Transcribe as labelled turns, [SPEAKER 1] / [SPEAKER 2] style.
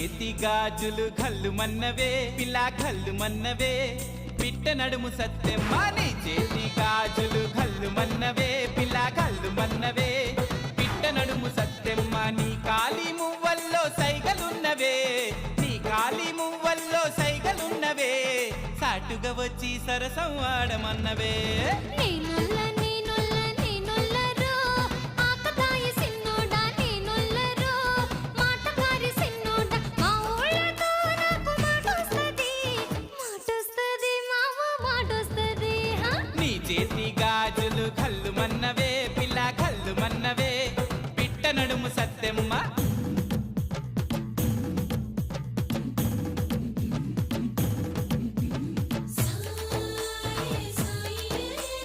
[SPEAKER 1] చేతి గాజులు గల్లు మన్నవే పిల్ల గల్లు మన్నవే పిట్ట నడుము సత్తెమ్మ నీ చేతి గాజులు గల్లు మన్నవే పిల్ల గల్లు మన్నవే పిట్ట నడుము సత్తెమ్మ నీ కాలి మువ్వల్లో సైగలున్నవే నీ కాలి మువ్వల్లో సైగలున్నవే సాటుగా వచ్చి సరసం ఆడమన్నవే చేతి గాజులు గల్లు మన్నవే